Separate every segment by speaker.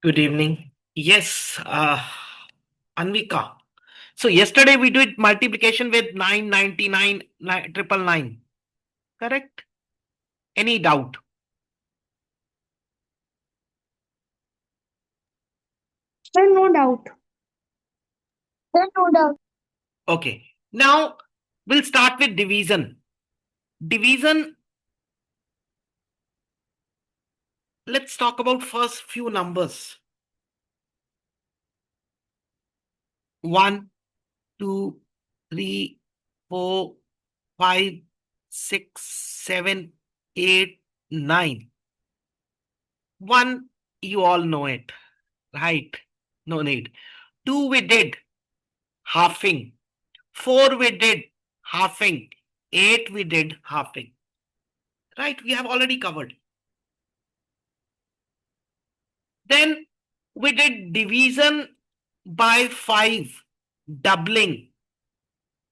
Speaker 1: Good evening. Yes, Anvika. So yesterday we did multiplication with 999 999. Correct? Any doubt?
Speaker 2: Sir, no doubt. Sir, no doubt.
Speaker 1: Okay. Now we'll start with division. Division, let's talk about first few numbers. 1, 2, 3, 4, 5, 6, 7, 8, 9. 1, you all know it, right? No need. 2 we did halving. 4 we did halving. 8 we did halving. Right? We have already covered. Then we did division by 5, doubling.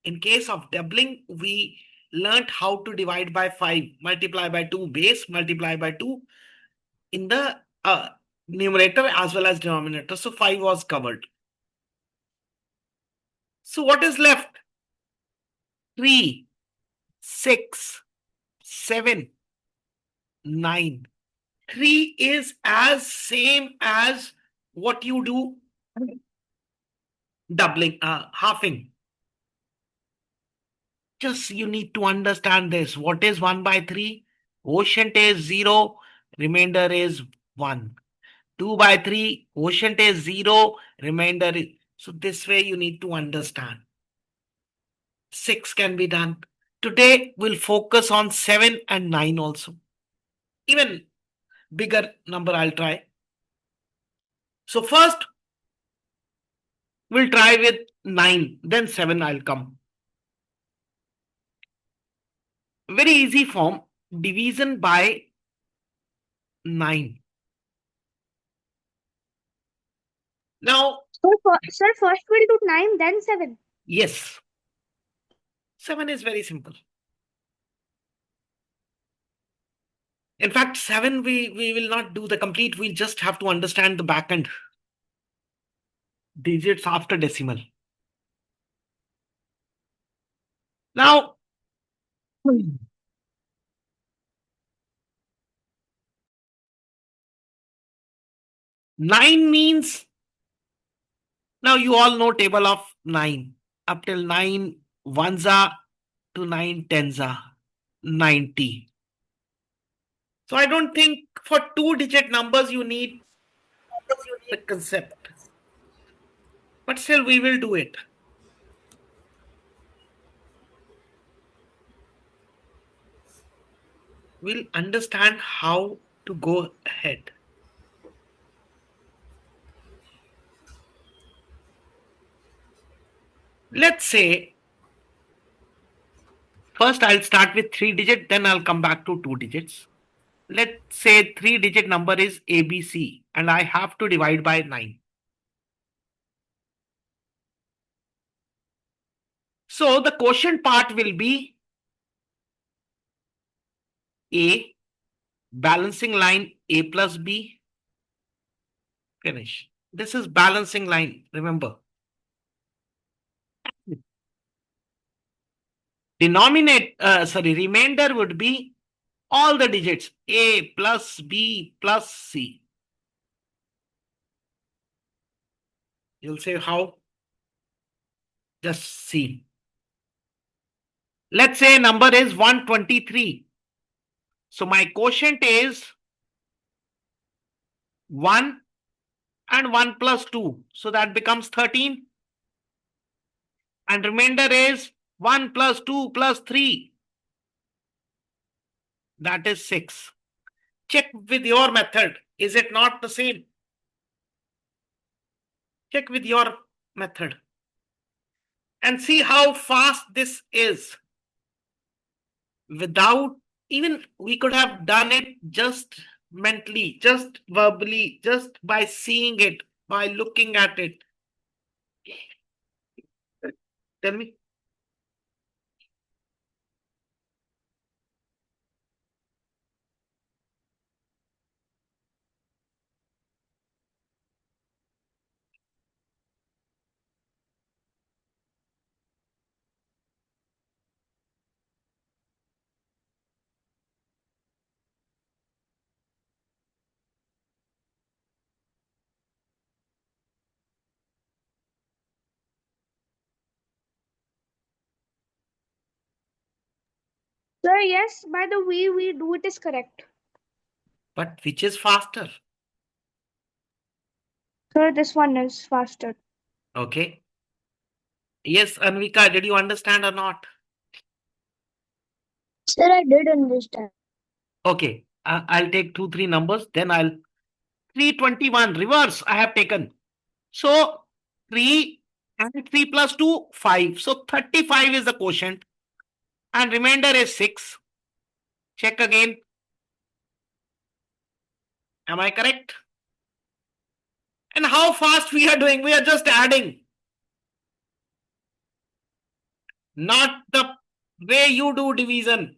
Speaker 1: In case of doubling, we learnt how to divide by 5, multiply by 2 base, multiply by 2 in the numerator as well as denominator. So 5 was covered. So what is left? 3, 6, 7, 9. 3 is as same as what you do doubling, halving. Just you need to understand this. What is 1 by 3? Quotient is 0, remainder is 1. 2 by 3, quotient is 0, remainder is. So this way you need to understand. 6 can be done. Today we'll focus on 7 and 9 also. Even bigger number I'll try. So first we'll try with 9, then 7 I'll come. Very easy form, division by 9. Now,
Speaker 2: Sir, first we'll do 9, then 7.
Speaker 1: yes, 7 is very simple. In fact, 7 we will not do the complete, we'll just have to understand the back end digits after decimal. Now, 9 means, now you all know table of 9. Up till 9 ones are to 9 tens are 90. So I don't think for 2-digit numbers you need the concept. But still we will do it. We'll understand how to go ahead. Let's say first I'll start with 3-digit, then I'll come back to 2 digits. Let's say 3-digit number is ABC and I have to divide by 9. So the quotient part will be A, balancing line A plus B, finish. This is balancing line, remember. Remainder would be all the digits A plus B plus C. You'll say how? Just see. Let's say number is 123. So my quotient is 1 and 1 plus 2. So that becomes 13. And remainder is 1 plus 2 plus 3. That is 6. Check with your method. Is it not the same? Check with your method. And see how fast this is. Without even, we could have done it just mentally, just verbally, just by seeing it, by looking at it. Tell me.
Speaker 2: Sir, yes, by the way we do it is correct.
Speaker 1: But which is faster?
Speaker 2: Sir, this one is faster.
Speaker 1: Okay. Yes, Anvika, did you understand or not?
Speaker 2: Sir, I did understand.
Speaker 1: Okay. I'll take 2, 3 numbers. Then I'll 321 reverse. I have taken. So 3 and 3 plus 2, 5. So 35 is the quotient. And remainder is 6. Check again. Am I correct? And how fast we are doing? We are just adding. Not the way you do division.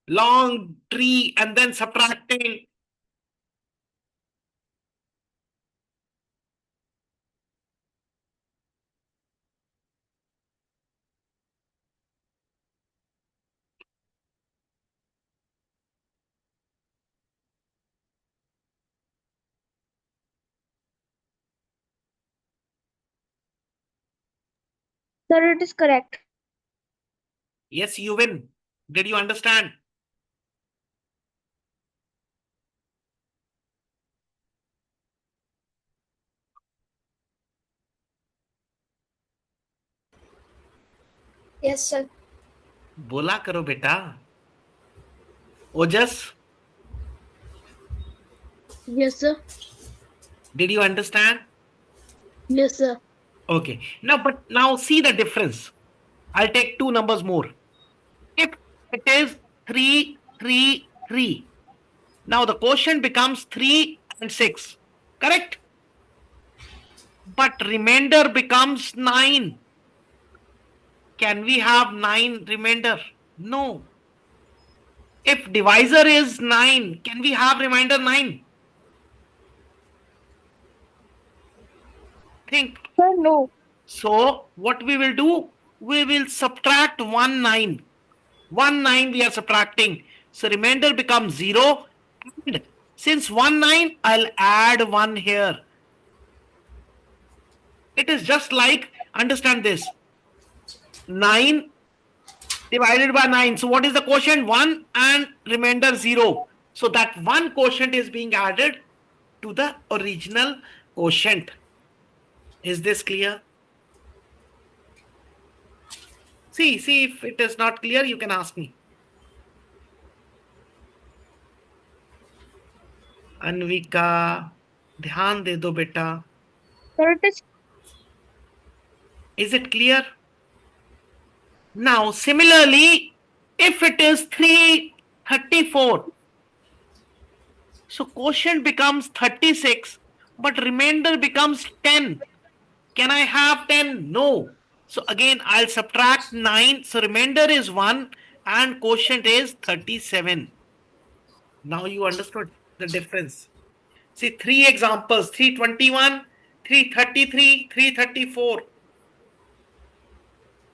Speaker 1: Long tree and then subtracting.
Speaker 2: Sir, it is correct.
Speaker 1: Yes, you win. Did you understand?
Speaker 2: Yes, sir.
Speaker 1: बोला करो बेटा. Ojas,
Speaker 2: Yes, sir.
Speaker 1: did you understand?
Speaker 2: Yes, sir.
Speaker 1: Okay. Now see the difference. I'll take 2 numbers more. If it is 3, 3, 3. Now the quotient becomes 3 and 6. Correct? But remainder becomes 9. Can we have 9 remainder? No. If divisor is 9, can we have remainder 9? Think.
Speaker 2: Sir, no.
Speaker 1: So what we will do? We will subtract 1 9. 1 9 we are subtracting. So remainder becomes 0. And since 1 9, I'll add 1 here. It is just like, understand this. 9 divided by 9. So what is the quotient? 1 and remainder 0. So that one quotient is being added to the original quotient. Is this clear? See if it is not clear, you can ask me. Anvika, ध्यान दे दो बेटा.
Speaker 2: Sir, it is.
Speaker 1: Is it clear? Now, similarly, if it is 334, so quotient becomes 36, but remainder becomes 10. Can I have 10? No. So again, I'll subtract 9. So remainder is 1 and quotient is 37. Now you understood the difference. See, 3 examples, 321, 333, 334.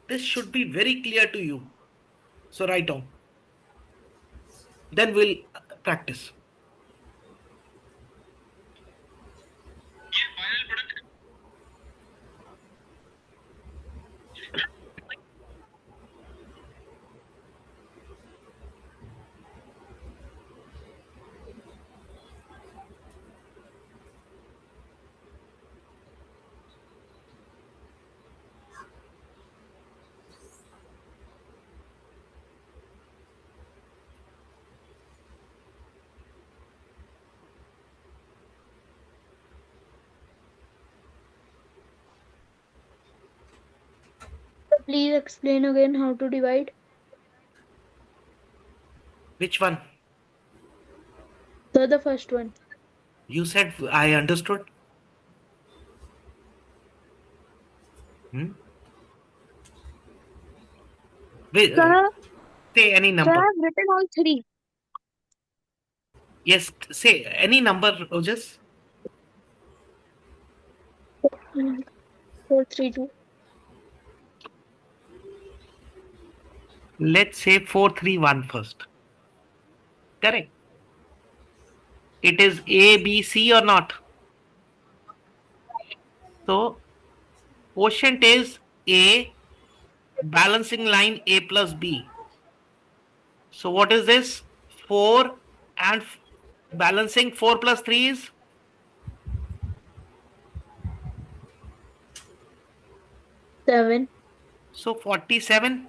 Speaker 1: This should be very clear to you. So write down. Then we'll practice.
Speaker 2: Please explain again how to divide.
Speaker 1: Which one?
Speaker 2: Sir, the first one.
Speaker 1: You said I understood. Hmm? Wait,
Speaker 2: Sir,
Speaker 1: say any
Speaker 2: sir,
Speaker 1: number.
Speaker 2: I've written all 3.
Speaker 1: Yes, say any number, Ojas.
Speaker 2: 4, 3, 2.
Speaker 1: Let's say 431 first. Correct. It is A, B, C or not? So quotient is A, balancing line A plus B. So what is this? 4 and balancing 4 plus 3 is
Speaker 2: 7.
Speaker 1: so 47.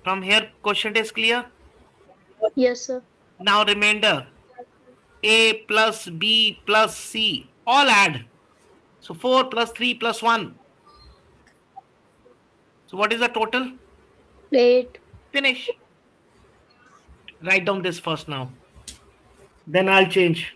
Speaker 1: From here, quotient is clear.
Speaker 2: Yes, sir.
Speaker 1: Now remainder A plus B plus C all add. So 4 plus 3 plus 1. So what is the total?
Speaker 2: 8.
Speaker 1: Finish. Write down this first now. Then I'll change.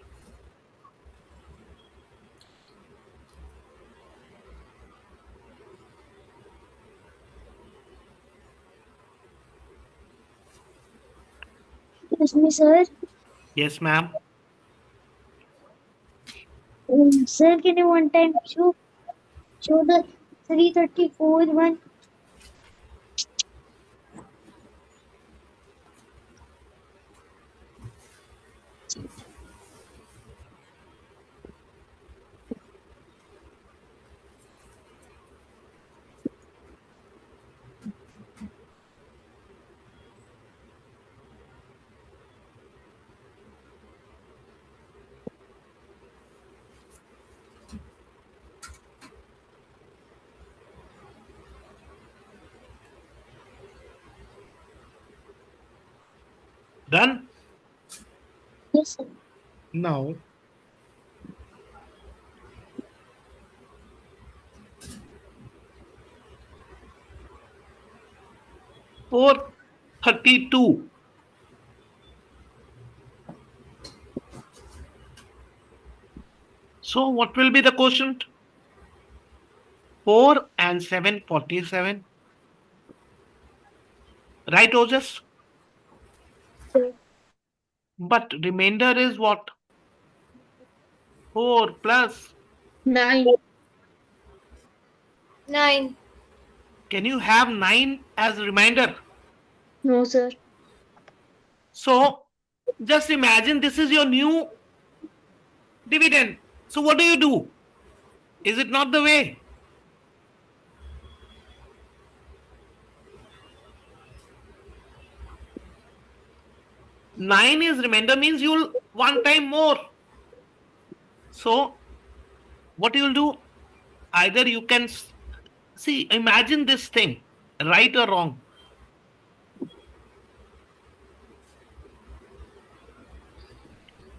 Speaker 2: Excuse me, sir.
Speaker 1: Yes, ma'am.
Speaker 2: Sir, can you one time show the 334 one?
Speaker 1: Done?
Speaker 2: Yes, sir.
Speaker 1: Now, four 32. So what will be the quotient? 4 and 7, 47. Right, Ojas?
Speaker 2: Sir.
Speaker 1: But remainder is what? 4 plus.
Speaker 2: 9.
Speaker 3: 9.
Speaker 1: Can you have 9 as remainder?
Speaker 2: No, sir.
Speaker 1: So just imagine this is your new dividend. So what do? Is it not the way? Nine is remainder means you'll one time more. So what you'll do? Either you can see, imagine this thing, right or wrong.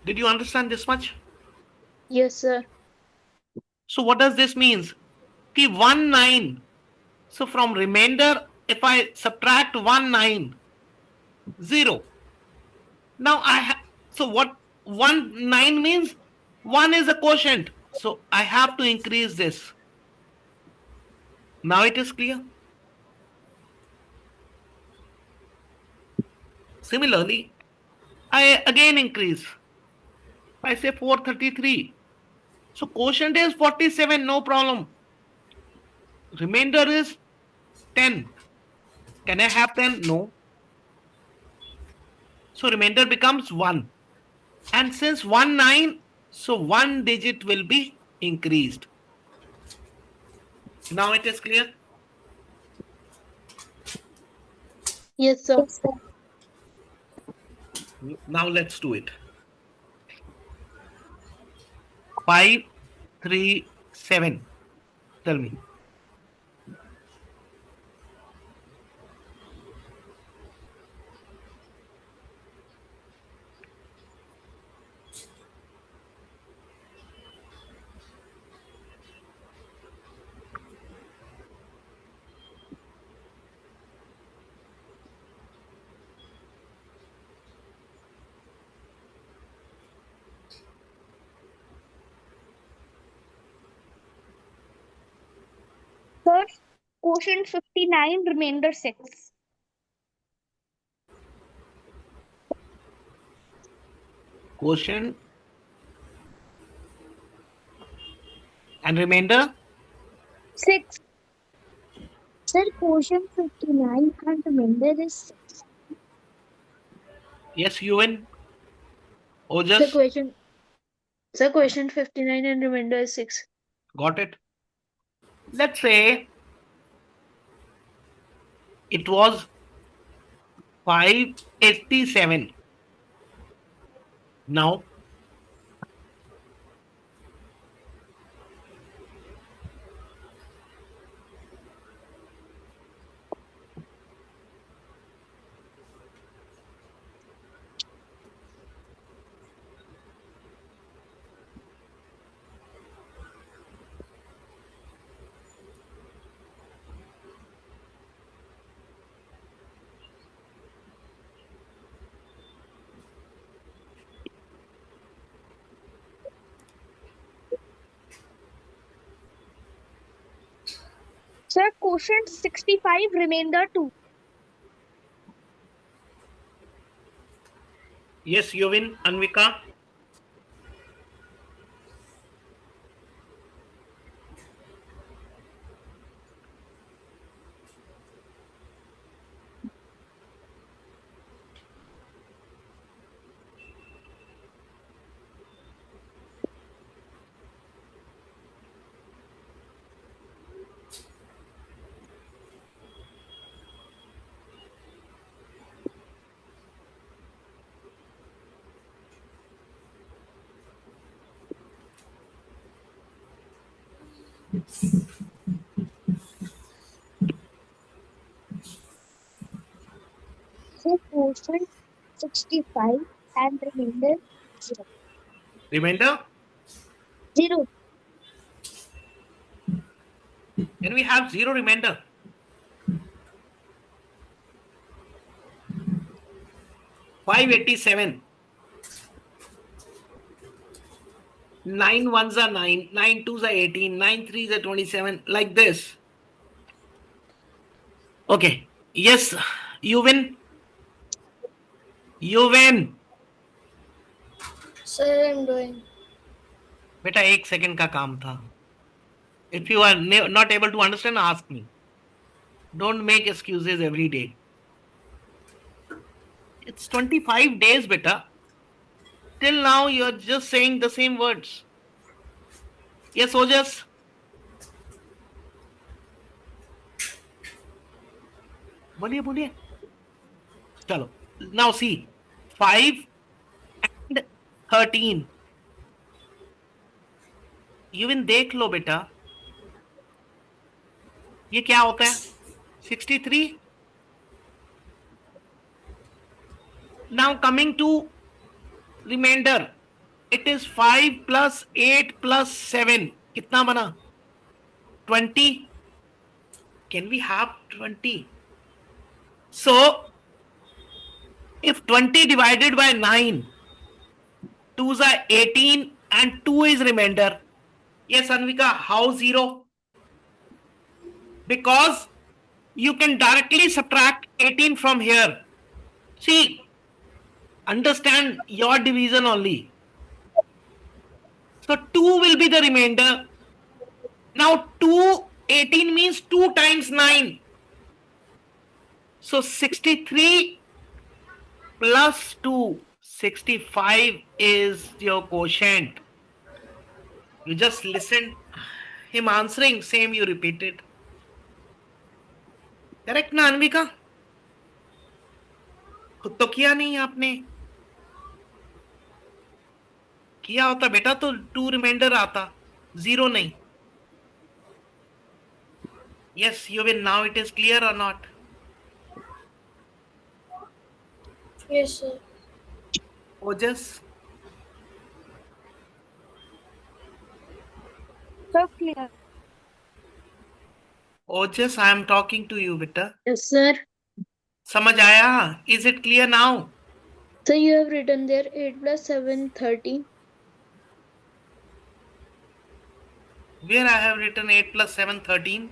Speaker 1: Did you understand this much?
Speaker 2: Yes, sir.
Speaker 1: So what does this means? See, 1 9. So from remainder, if I subtract 1 9, 0. Now so what 1 9 means? 1 is a quotient. So I have to increase this. Now it is clear. Similarly, I again increase. I say 433. So quotient is 47, no problem. Remainder is 10. Can I have 10? No. So remainder becomes 1. And since 1 9, so one digit will be increased. Now it is clear?
Speaker 2: Yes, sir.
Speaker 1: Now let's do it. 5 3 7. Tell me.
Speaker 2: Sir, quotient 59, remainder 6.
Speaker 1: Quotient and remainder?
Speaker 2: 6. Sir, quotient 59 and remainder is 6.
Speaker 1: Yes, you win. Or
Speaker 2: Sir,
Speaker 1: just
Speaker 2: quotient 59 and remainder is 6.
Speaker 1: got it. Let's say it was 587. Now,
Speaker 3: Sir, quotient 65, remainder 2.
Speaker 1: yes, you win, Anvika.
Speaker 2: So quotient 65 and remainder 0.
Speaker 1: Remainder,
Speaker 2: 0.
Speaker 1: can we have zero remainder? 587. 9 ones are 9, 9 twos are 18, 9 threes are 27, like this. Okay. Yes, you win. You win.
Speaker 3: Sir, I'm doing.
Speaker 1: बेटा 1 second का काम था. If you are not able to understand, ask me. Don't make excuses every day. It's 25 days, beta. Till now, you're just saying the same words. Yes, Ojas? बोलिए बोलिए. चलो. Now see. 5 and 13. Even देख लो बेटा. ये क्या होता है? 63. Now coming to remainder. It is 5 plus 8 plus 7. कितना बना? 20. Can we have 20? So, if 20 divided by 9, 2s are 18 and 2 is remainder. Yes, Anvika, how 0? Because you can directly subtract 18 from here. See, understand your division only. So 2 will be the remainder. Now 18 means 2 times 9. So 63 plus 2, 65 is your quotient. You just listen him answering, same you repeated. Correct ना अनविका? खुद तो किया नहीं आपने. किया होता बेटा तो 2 रिमाइंडर आता, 0 नहीं. Yes, you will. Now it is clear or not?
Speaker 3: Yes, sir.
Speaker 1: Ojas?
Speaker 3: So clear.
Speaker 1: Ojas, I am talking to you बेटा.
Speaker 3: Yes, sir.
Speaker 1: समझ आया? Is it clear now?
Speaker 3: So you have written there 8 plus 7, 13.
Speaker 1: Where I have written 8 plus 7, 13.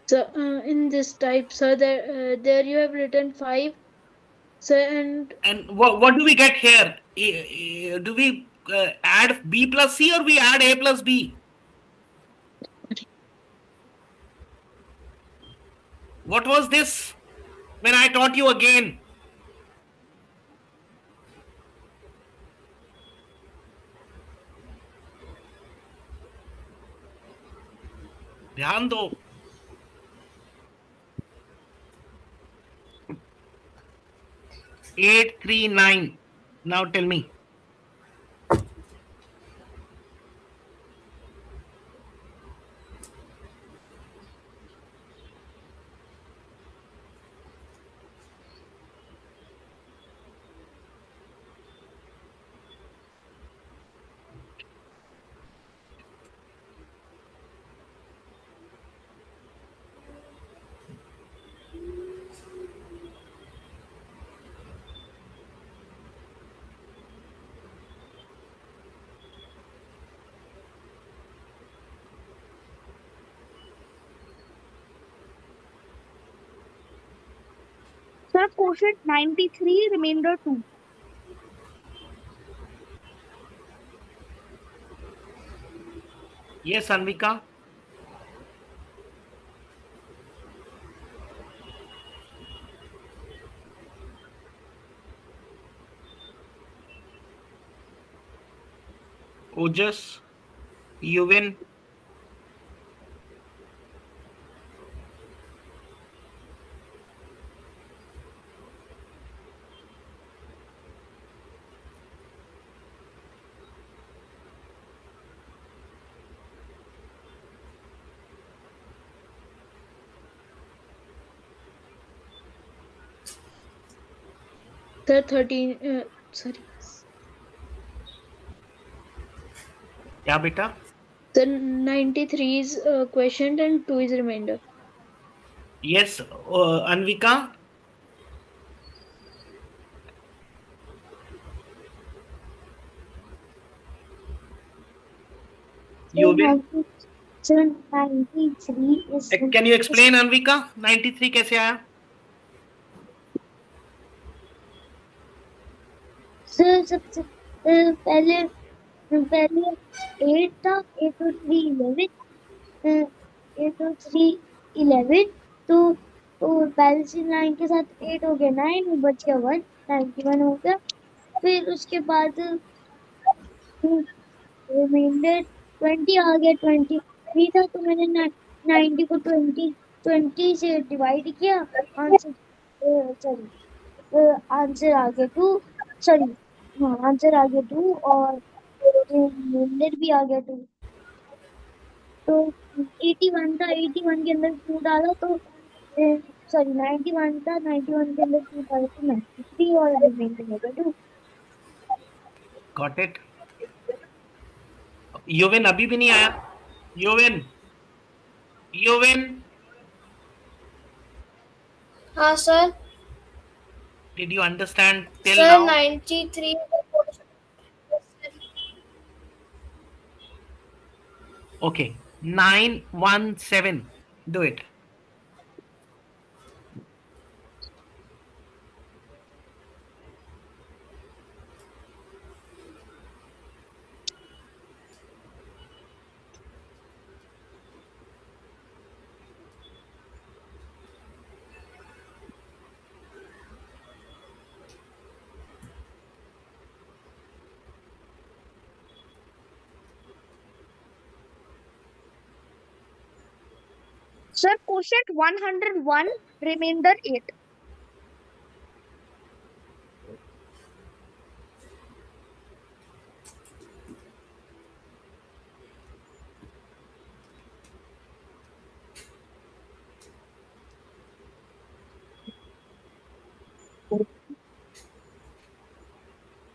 Speaker 3: So in this type, so there you have written 5. So and
Speaker 1: what do we get here? Do we add B plus C or we add A plus B? What was this when I taught you again? ध्यान दो. 839. Now tell me.
Speaker 2: Sir, quotient 93, remainder 2.
Speaker 1: Yes, Anvika. Ojas, you win.
Speaker 3: Sir, 13. Sorry.
Speaker 1: क्या बेटा?
Speaker 3: Sir, 93 is quotient and 2 is remainder.
Speaker 1: Yes, Anvika. You win.
Speaker 2: Sir, 93 is.
Speaker 1: Can you explain Anvika? 93 कैसे आया?
Speaker 2: Sir सबसे पहले 8 था, 8 और 3 11, 8 और 3 11, तो बैलेंसिंग लाइन के साथ 8 हो गया 9, बच गया 1, 91 हो गया। फिर उसके बाद रिमाइंडर 20 आ गया, 23 था तो मैंने 90 को 20 से डिवाइड किया, आंसर सॉरी आंसर आ गया 2, सॉरी हाँ आंसर आ गया 2 और रिमाइंडर भी आ गया 2। तो 81 था, 81 के अंदर 2 डाला तो सॉरी 91 था, 91 के अंदर 2 डाला तो 93 और रिमाइंडर हो गया 2।
Speaker 1: Got it. You win अभी भी नहीं आया. You win. You win.
Speaker 4: हाँ sir.
Speaker 1: Did you understand till
Speaker 4: Sir,
Speaker 1: now?
Speaker 4: 93.
Speaker 1: Okay. 917. Do it.
Speaker 2: Sir, quotient 101, remainder 8.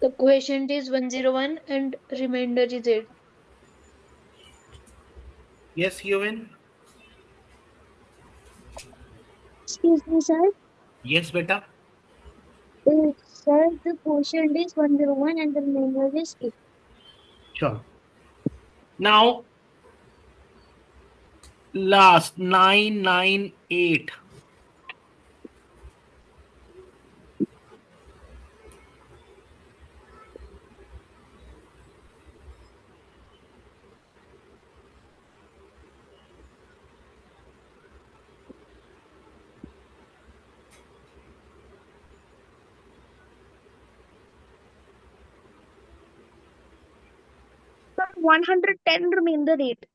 Speaker 3: The quotient is 101 and remainder is 8.
Speaker 1: Yes, you win.
Speaker 2: Excuse me, sir.
Speaker 1: Yes, beta.
Speaker 2: Sir, the quotient is 101 and the remainder is 8.
Speaker 1: Sure. Now, last 998.
Speaker 2: Sir, 110, remainder 8.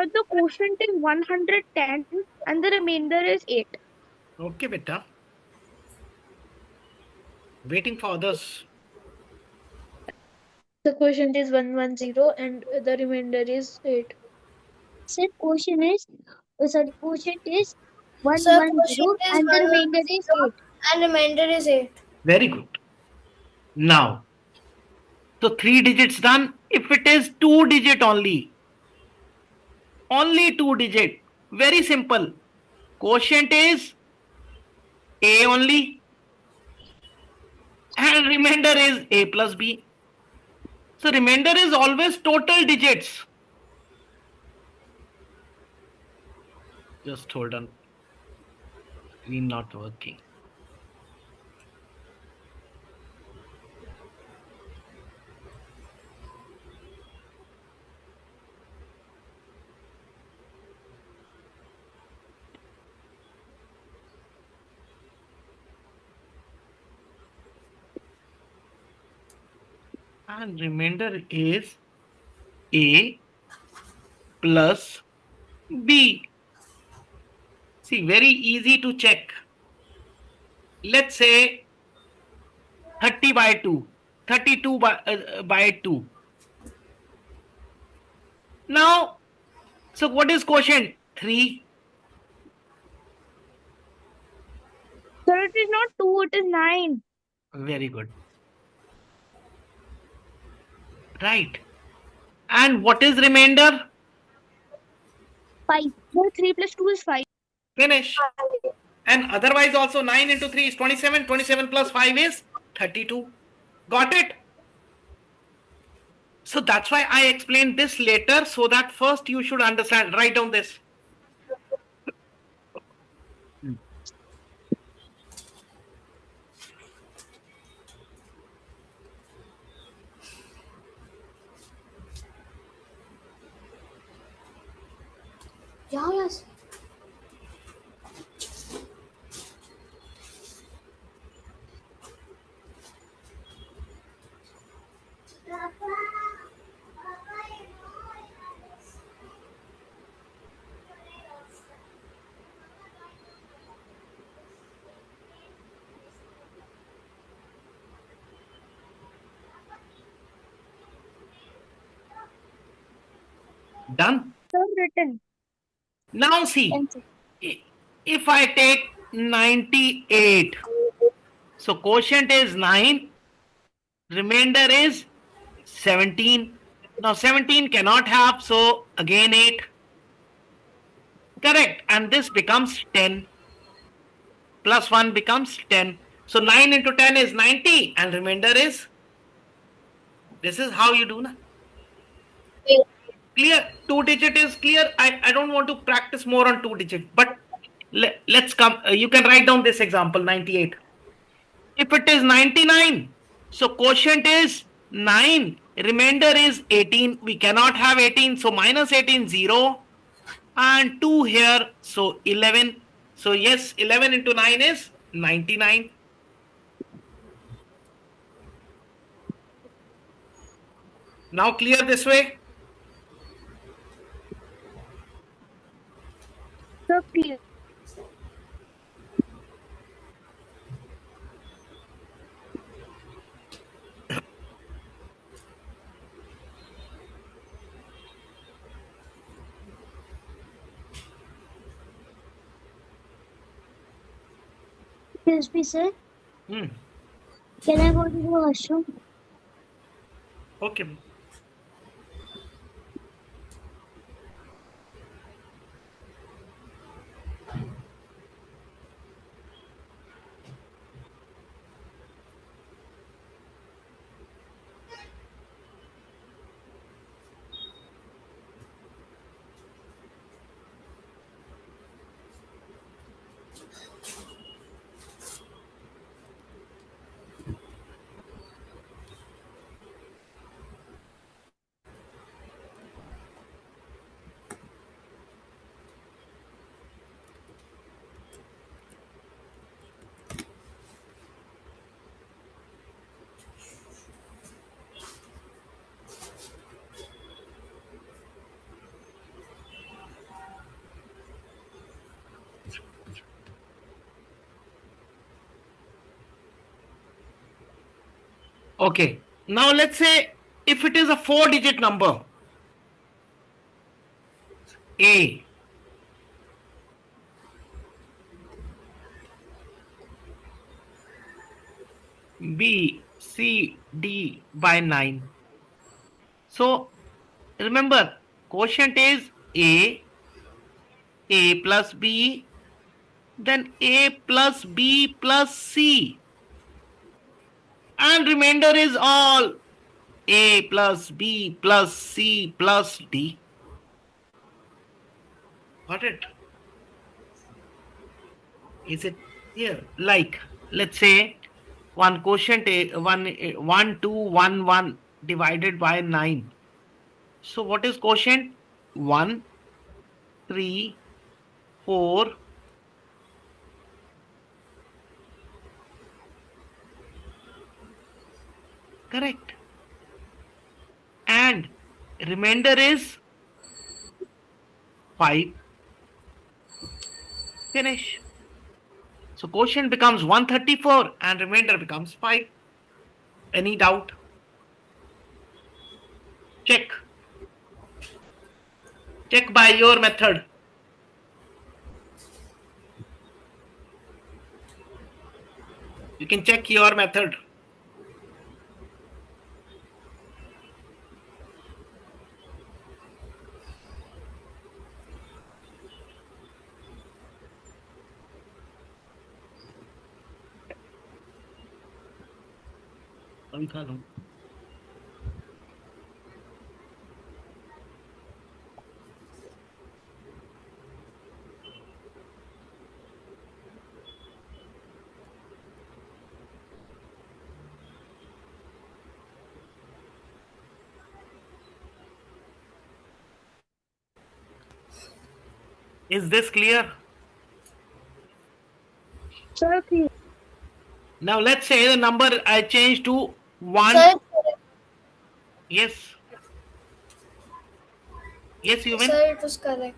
Speaker 2: Sir, the quotient is 110 and the remainder is 8.
Speaker 1: Okay, beta. Waiting for others.
Speaker 3: The quotient is 110 and the remainder is 8.
Speaker 2: Sir, quotient is quotient is
Speaker 4: Sir,
Speaker 2: 110
Speaker 4: quotient is
Speaker 2: and the remainder is 8.
Speaker 4: 110 and remainder is 8.
Speaker 1: Very good. Now, so 3 digits done. If it is 2 digit only 2 digit, very simple. Quotient is A only and remainder is A plus B. So remainder is always total digits. Just hold on. Screen not working. And remainder is A plus B. See, very easy to check. Let's say 30 by 2, 32 by 2. Now, so what is quotient? 3.
Speaker 2: Sir, it is not 2, it is 9.
Speaker 1: Very good. Right. And what is remainder?
Speaker 2: 5. Sir, 3 plus 2 is 5.
Speaker 1: Finish. And otherwise also 9 into 3 is 27. 27 plus 5 is 32. Got it? So that's why I explained this later, so that first you should understand. Write down this.
Speaker 4: Yeah, yes.
Speaker 1: Done?
Speaker 2: Sir, written.
Speaker 1: Now see,
Speaker 2: Answer.
Speaker 1: if I take 98, so quotient is 9, remainder is 17. Now 17 cannot have, so again 8. Correct. And this becomes 10. Plus 1 becomes 10. So 9 into 10 is 90 and remainder is, this is how you do na. Clear? 2 digit is clear. I don't want to practice more on 2 digit, but let's come. You can write down this example 98. If it is 99, so quotient is 9, remainder is 18. We cannot have 18, so minus 18, 0, and 2 here, so 11. So yes, 11 into 9 is 99. Now clear this way?
Speaker 2: Sir, clear. Excuse me, sir.
Speaker 1: Hmm.
Speaker 2: Can I go to the washroom?
Speaker 1: Okay. Okay. Now let's say if it is a 4-digit number, A, B, C, D by 9. So remember, quotient is A plus B, then A plus B plus C, and remainder is all A plus B plus C plus D. Got it? Is it here? Like, let's say one quotient A, 1, 2, 1, 1 divided by 9. So what is quotient? 1, 3, 4. Correct. And remainder is 5. Finish. So quotient becomes 134 and remainder becomes 5. Any doubt? Check. Check by your method. You can check your method. Is this clear?
Speaker 2: Sir, please.
Speaker 1: Now let's say the number I change to 1.
Speaker 4: Sir, it's correct.
Speaker 1: Yes. Yes, you win.
Speaker 4: Sir, it was correct.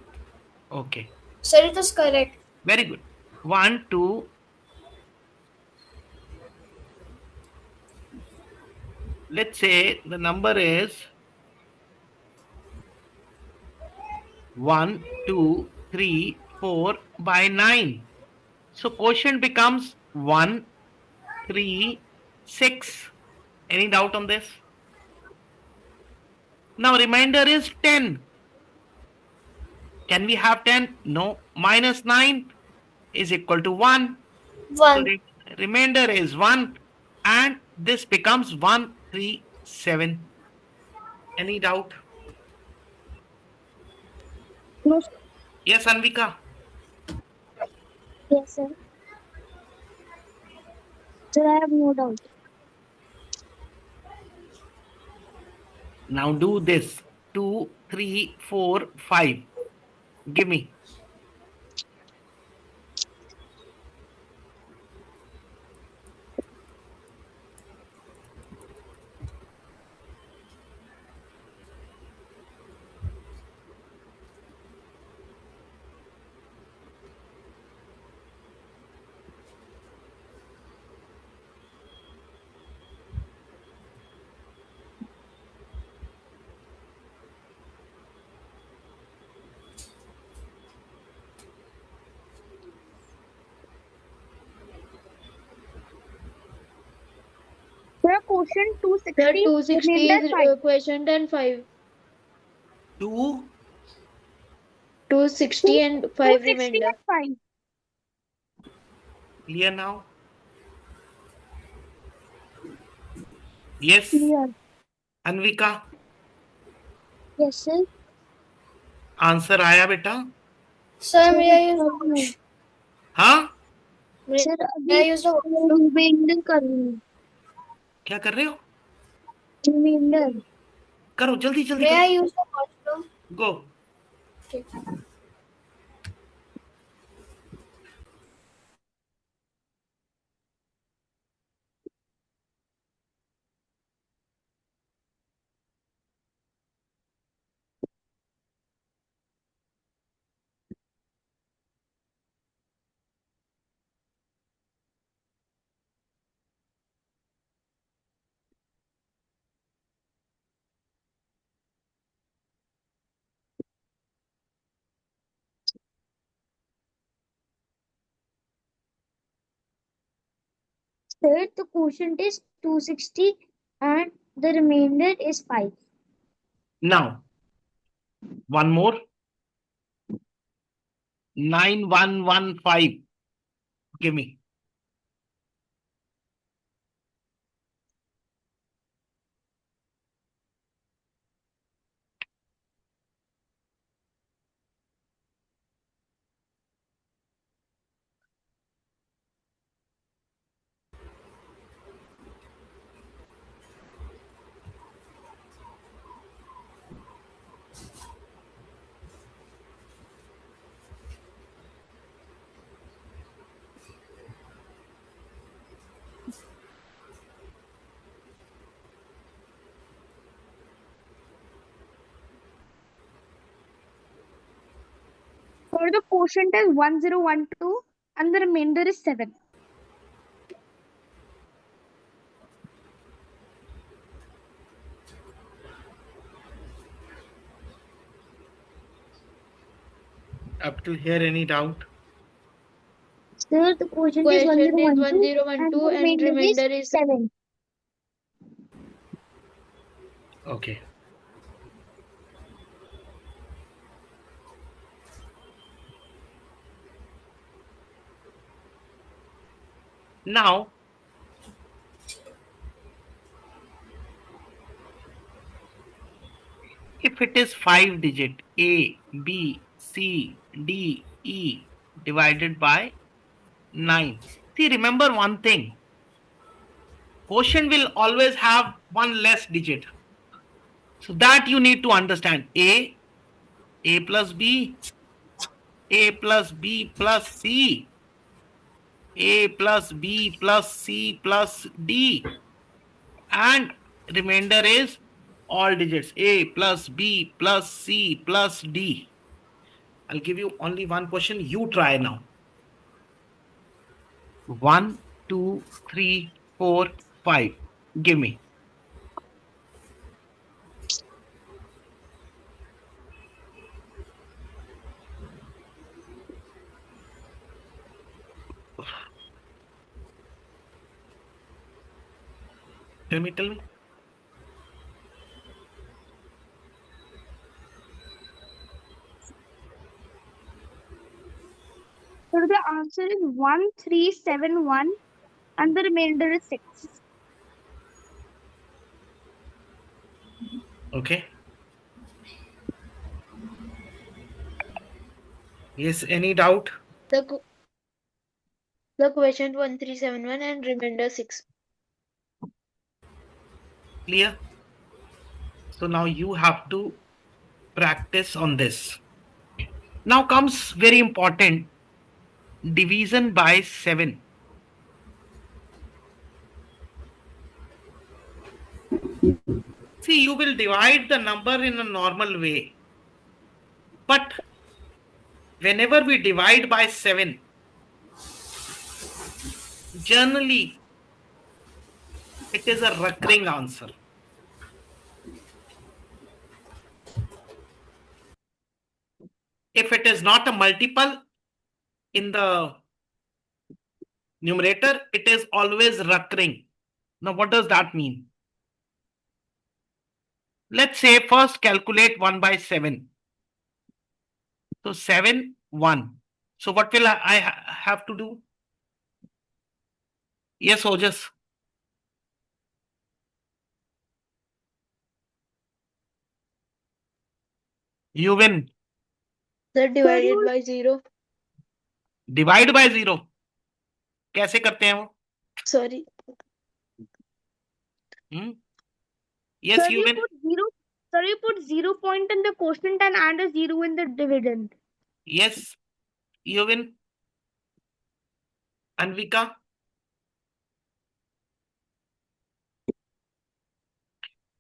Speaker 1: Okay.
Speaker 4: Sir, it was correct.
Speaker 1: Very good. 1, 2. Let's say the number is 1, 2, 3, 4 by 9. So quotient becomes 1, 3, 6. Any doubt on this? Now remainder is 10. Can we have 10? No. Minus 9 is equal to 1. So
Speaker 4: 1.
Speaker 1: remainder is 1 and this becomes 137. Any doubt?
Speaker 2: No, sir.
Speaker 1: Yes, Anvika.
Speaker 2: Yes, sir. Sir, I have no doubt.
Speaker 1: Now do this. 2, 3, 4, 5. Give me.
Speaker 2: Sir, quotient
Speaker 3: Sir,
Speaker 2: 260,
Speaker 3: 260
Speaker 2: remainder
Speaker 3: is
Speaker 2: 5.
Speaker 3: quotient and 5.
Speaker 1: 2.
Speaker 3: 260 and 5
Speaker 2: 260
Speaker 3: remainder.
Speaker 2: and 5.
Speaker 1: Clear now? Yes,
Speaker 2: Clear.
Speaker 1: Anvika.
Speaker 2: Yes, sir.
Speaker 1: Answer आया बेटा?
Speaker 4: Sir, may I use the
Speaker 2: कर रही हूँ.
Speaker 4: question?
Speaker 1: हाँ?
Speaker 2: Sir
Speaker 4: May
Speaker 2: अभी
Speaker 4: I use the
Speaker 2: reminder कर रही हूँ.
Speaker 1: क्या कर रहे हो?
Speaker 2: रिमाइंडर.
Speaker 1: करो जल्दी जल्दी
Speaker 4: May I
Speaker 1: करो.
Speaker 4: use the question?
Speaker 1: Go.
Speaker 4: Okay.
Speaker 2: Sir, the quotient is 260 and the remainder is 5.
Speaker 1: Now, one more. 9115. Give me.
Speaker 2: For the quotient is 1012 and the remainder is 7.
Speaker 1: Up till here, any doubt?
Speaker 2: Sir, the quotient is
Speaker 3: Quotient is
Speaker 2: 1012 and
Speaker 3: 1012
Speaker 2: the
Speaker 3: and
Speaker 2: remainder is
Speaker 3: remainder is
Speaker 2: 7.
Speaker 1: Okay. Now, if it is 5 digit A, B, C, D, E divided by 9. See, remember one thing. Quotient will always have one less digit. So that you need to understand. A plus B, A plus B plus C, A plus B plus C plus D, and remainder is all digits A plus B plus C plus D. I'll give you only one question. You try now. 1, 2, 3, 4, 5. Give me. Tell me.
Speaker 2: So the answer is 1371 and the remainder is 6.
Speaker 1: Okay. Yes, any doubt?
Speaker 3: the quotient 1371 and remainder 6.
Speaker 1: Clear? So now you have to practice on this. Now comes very important, division by 7. See, you will divide the number in a normal way. But whenever we divide by 7, generally it is a recurring answer. If it is not a multiple in the numerator, it is always recurring. Now, what does that mean? Let's say first calculate 1 by 7. So 7, 1. So what will I have to do? Yes, Ojas. You win.
Speaker 3: Sir, divided by 0.
Speaker 1: Divide by 0. कैसे करते हैं वो?
Speaker 3: Sorry.
Speaker 1: Yes,
Speaker 2: Sir,
Speaker 1: you win.
Speaker 2: you put 0 point in the quotient and add a 0 in the dividend.
Speaker 1: Yes, you win. Anvika.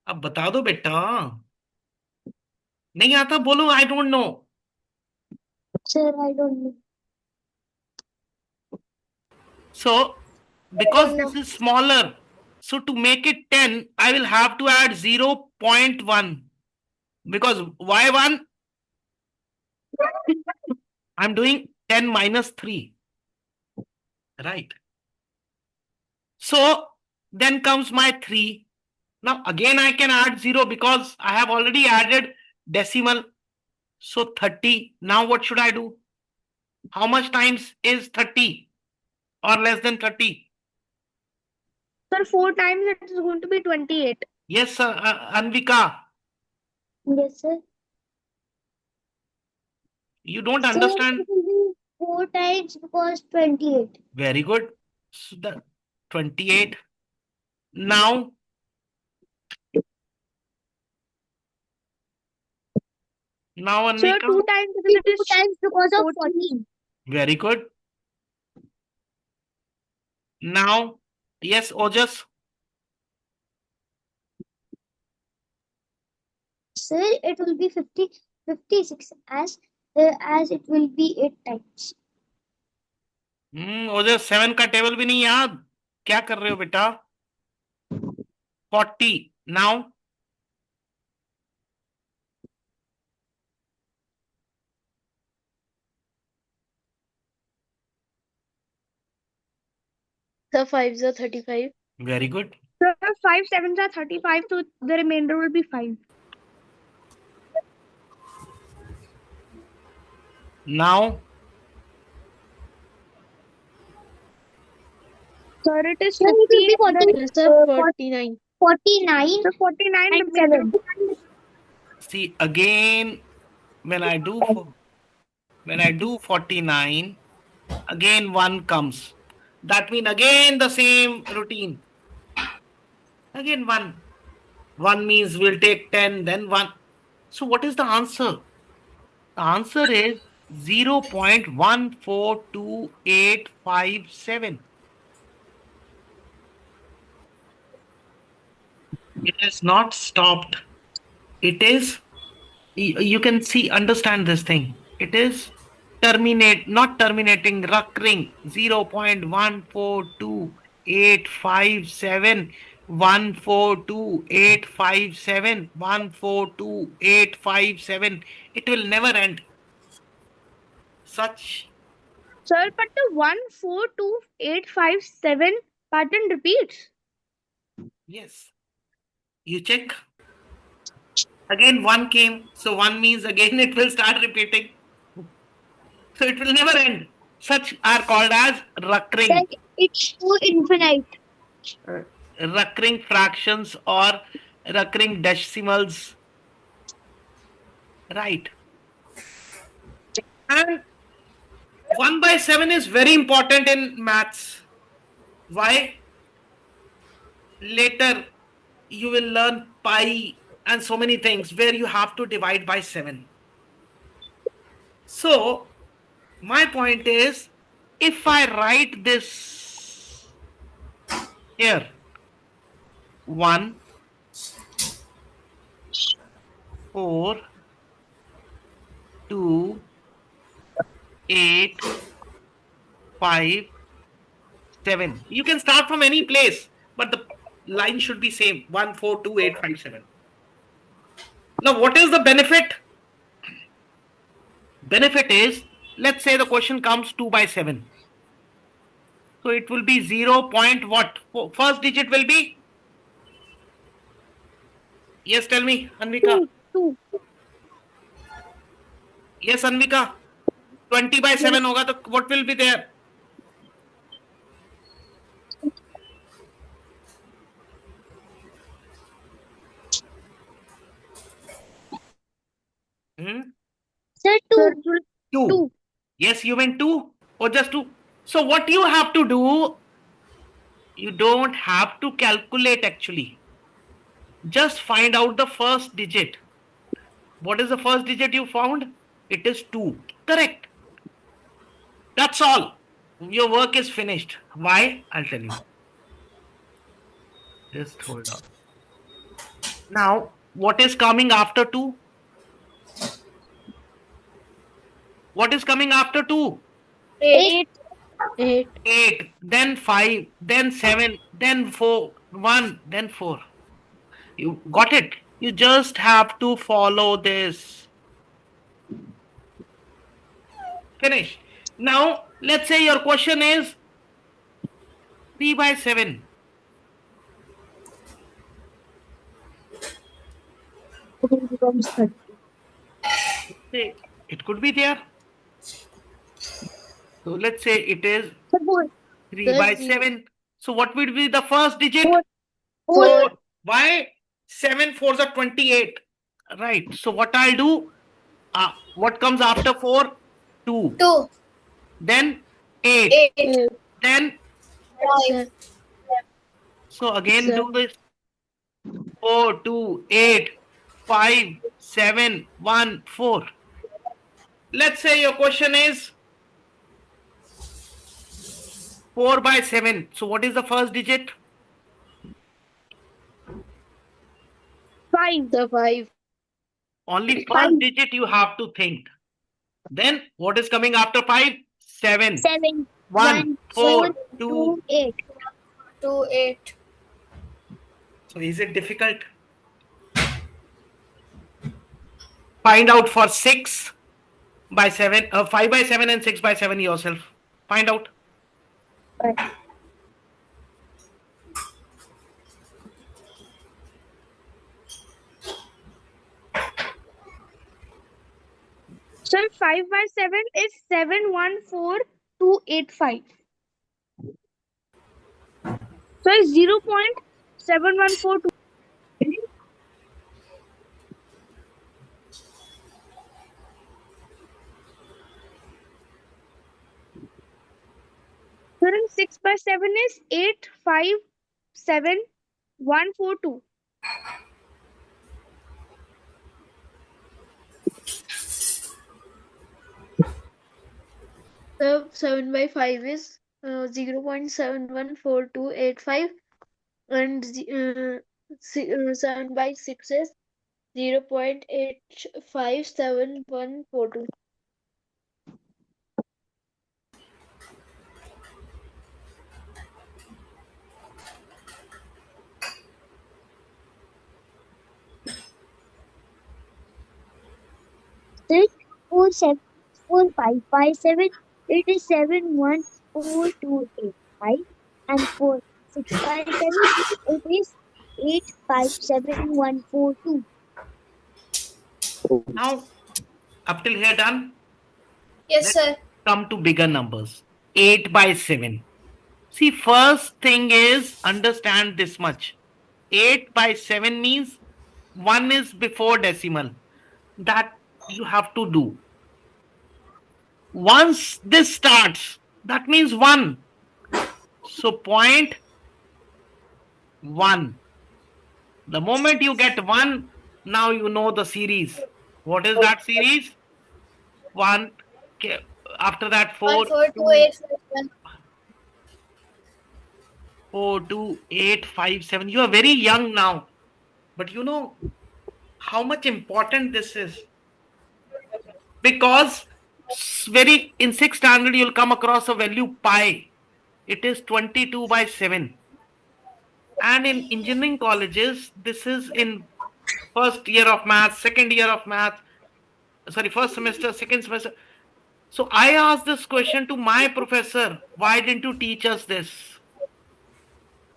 Speaker 1: अब बता दो बेटा. नहीं आता बोलो I don't know.
Speaker 2: Sir, I don't know.
Speaker 1: So, because this is smaller, so to make it 10, I will have to add 0.1. Because why 1? I'm doing 10 minus 3. Right. So then comes my 3. Now again I can add 0 because I have already added decimal. So 30. Now what should I do? How much times is 30 or less than 30?
Speaker 2: Sir, 4 times it is going to be 28.
Speaker 1: Yes, Anvika,
Speaker 2: Yes, sir.
Speaker 1: you don't
Speaker 2: Sir,
Speaker 1: understand.
Speaker 2: it will be 4 times because 28.
Speaker 1: Very good. So the 28. Now,
Speaker 2: Sir,
Speaker 1: Anvika,
Speaker 2: 2 times because it is 2 times because of 14.
Speaker 1: very good. Now, yes, Ojas,
Speaker 2: Sir, it will be 56 as it will be 8 times.
Speaker 1: ओजस 7 का table भी नहीं याद, क्या कर रहे हो बेटा? 40. Now
Speaker 3: So 5s are 35.
Speaker 1: Very good.
Speaker 2: Sir, 5 sevens are 35, so the remainder will be 5.
Speaker 1: Now
Speaker 2: Sir, it is 50.
Speaker 3: Yes, sir, 49.
Speaker 2: 49. So 49 and 7.
Speaker 1: see again when I do 49, again 1 comes. That means again the same routine. Again 1. 1 means we'll take 10, then 1. So what is the answer? The answer is 0.142857. It has not stopped. It is, you can see, understand this thing. It is not terminating, recurring. 0.142857, 142,857, 142,857. It will never end. Such,
Speaker 2: Sir, but the 142857 pattern repeats.
Speaker 1: yes. You check. Again 1 came. So 1 means again it will start repeating. So it will never end. Such are called as recurring.
Speaker 2: It's so infinite.
Speaker 1: Recurring fractions or recurring decimals. Right. And 1 by 7 is very important in maths. Why? Later you will learn pi and so many things where you have to divide by 7. So my point is, if I write this here, 1, 4, 2, 8, 5, 7. You can start from any place, but the line should be same. 1, 4, 2, 8, 5, 7. Now, what is the benefit? Benefit is, let's say the question comes 2 by 7. So it will be 0. Point what? First digit will be? Yes, tell me, Anvika.
Speaker 2: 2.
Speaker 1: Yes, Anvika. 20 by 7 होगा तो what will be there?
Speaker 2: Sir, 2.
Speaker 1: 2. Yes, you meant 2 or just 2. So what you have to do, you don't have to calculate actually. Just find out the first digit. What is the first digit you found? It is 2. Correct. That's all. Your work is finished. Why? I'll tell you. Just hold on. Now, what is coming after 2? What is coming after 2?
Speaker 4: 8.
Speaker 3: 8.
Speaker 1: 8, then 5, then 7, then 4, 1, then 4. You got it? You just have to follow this. Finish. Now, let's say your question is 3 by 7.
Speaker 2: it becomes 30.
Speaker 1: Say, it could be there. So let's say it is
Speaker 2: So 4,
Speaker 1: 3 by
Speaker 3: That's 0.
Speaker 1: 7. So what would be the first digit?
Speaker 2: 4,
Speaker 3: 4.
Speaker 1: Why? 7 4s are 28. Right. So what I'll do? What comes after 4? 2.
Speaker 4: 2,
Speaker 1: Then 8.
Speaker 4: 8,
Speaker 1: Then,
Speaker 4: 5,
Speaker 1: so again
Speaker 3: Sir.
Speaker 1: do this. 4, 2, 8, 5, 7, 1, 4. Let's say your question is 4 by 7. So what is the first digit?
Speaker 2: 5,
Speaker 3: The 5.
Speaker 1: Only
Speaker 2: Five.
Speaker 1: first digit you have to think. Then what is coming after 5? 7.
Speaker 2: 7,
Speaker 1: 1,
Speaker 2: 1,
Speaker 1: 4,
Speaker 2: 4,
Speaker 1: 2.
Speaker 2: 2, 8.
Speaker 4: 2, 8.
Speaker 1: So is it difficult? Find out for 6 by 7, 5 by 7 and 6 by 7 yourself. Find out.
Speaker 2: Right. So 5 by 7 is 714285. So it's 0.7142. So then 6 by 7 is 857142.
Speaker 3: The 7 by 5 is 0.714285, and 7 by 6 is 0.857142.
Speaker 2: Six, 4, 7, 4, 5 by 7, it is 714285. And 4, 6 by 7, it is 857142.
Speaker 1: Now, up till here done.
Speaker 4: Yes,
Speaker 1: Let's
Speaker 4: sir.
Speaker 1: come to bigger numbers. 8 by 7. See, first thing is understand this much. 8 by 7 means 1 is before decimal. That you have to do. Once this starts, that means 1. So point 1. The moment you get 1, now you know the series. What is that series? 1. After that
Speaker 4: 1,
Speaker 1: 4,
Speaker 4: 4, 2,
Speaker 1: 2,
Speaker 4: 8, 7.
Speaker 1: 4, 2, 8, 5, 7. You are very young now. But you know how much important this is. Because very in 6th standard you'll come across a value pi. It is 22 by 7. And in engineering colleges, this is in first year of math, second year of math, sorry, first semester, second semester. So I asked this question to my professor, why didn't you teach us this?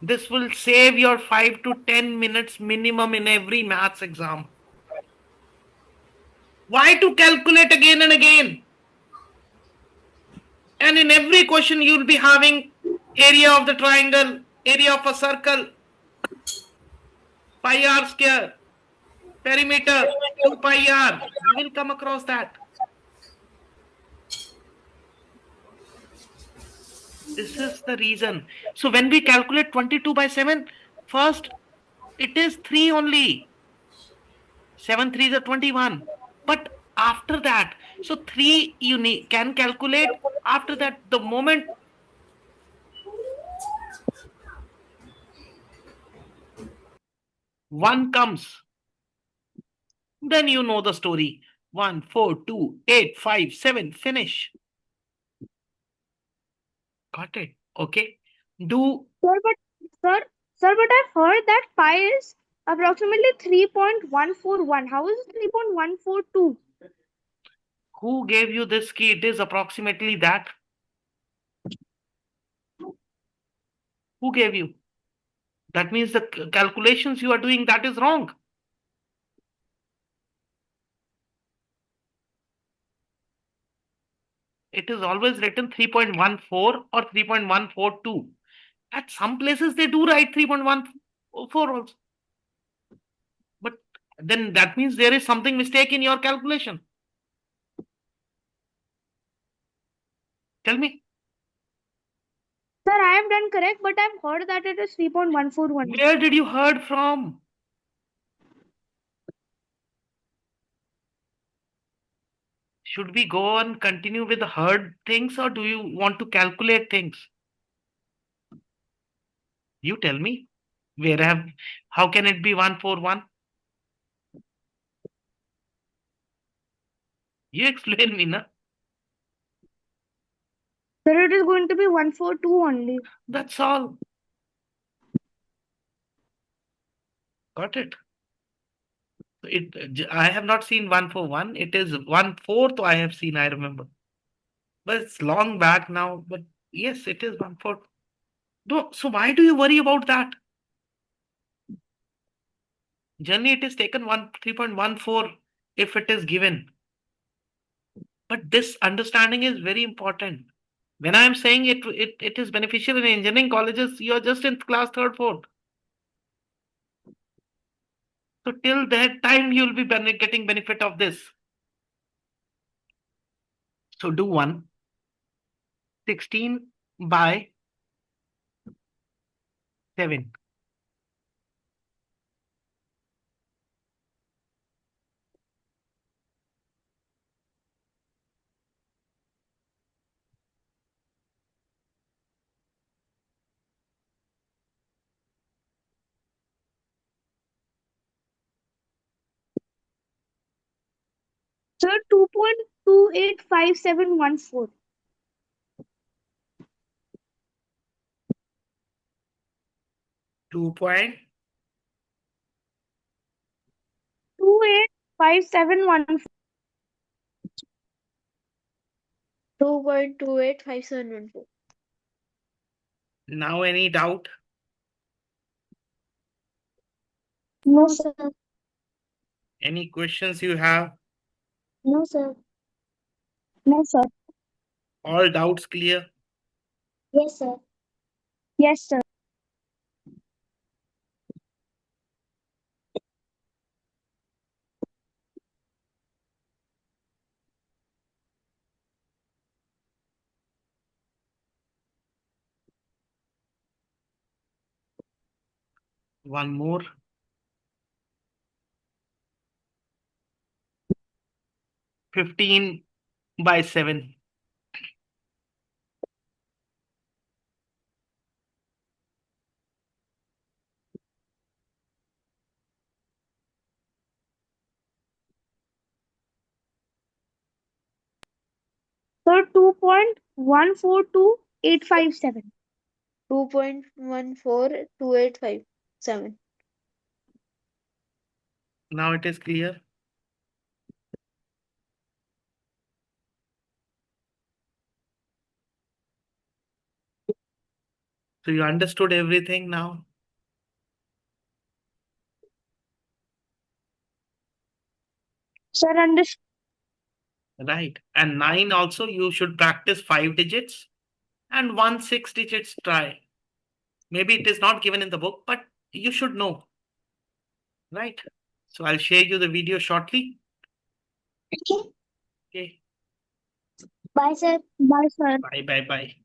Speaker 1: This will save your 5 to 10 minutes minimum in every maths exam. Why to calculate again and again? And in every question, you'll be having area of the triangle, area of a circle, pi r square, perimeter, 2 pi r. You will come across that. This is the reason. So when we calculate 22 by 7, first it is 3 only. 7 3 is 21. But after that, so 3 you can calculate. After that, the moment one comes, then you know the story. 1, 4, 2, 8, 5, 7, finish. Got it? Okay. Do
Speaker 2: Sir, but I've heard that pi is approximately 3.141. How is it 3.142?
Speaker 1: who gave you this key? It is approximately that. Who gave you? That means the calculations you are doing, that is wrong. it is always written 3.14 or 3.142. At some places they do write 3.14 also. But then that means there is something mistake in your calculation. Tell me,
Speaker 2: Sir, I am done correct, but I've heard that it is 3.141.
Speaker 1: where did you heard from? Should we go and continue with the heard things, or do you want to calculate things? You tell me. How can it be 141? You explain me, na?
Speaker 2: Sir, it is going to be 142 only.
Speaker 1: That's all. Got it. I have not seen 141. It is 1/4 I have seen, I remember. But it's long back now. But yes, it is 1/4. No, so why do you worry about that? Generally, it is taken 3.14 if it is given. But this understanding is very important. When I am saying it is beneficial in engineering colleges, you are just in class 3rd, 4th. So till that time, you will be getting benefit of this. So do 16 by 7.
Speaker 2: Sir, 2.285714. 285714.
Speaker 3: 2.285714.
Speaker 1: Now any doubt?
Speaker 2: No, sir.
Speaker 1: Any questions you have?
Speaker 2: No, sir. No, sir.
Speaker 1: All doubts clear?
Speaker 2: Yes, sir. Yes, sir.
Speaker 1: One more. 15 by 7.
Speaker 2: Sir, 2.142857.
Speaker 3: 2.142857.
Speaker 1: Now it is clear. So you understood everything now?
Speaker 2: Sir, understood.
Speaker 1: Right. And 9 also, you should practice 5 digits and 1 6 digits try. Maybe it is not given in the book, but you should know. Right. So I'll share you the video shortly. Okay.
Speaker 2: Bye, sir. Bye, sir.
Speaker 1: Bye, bye, bye.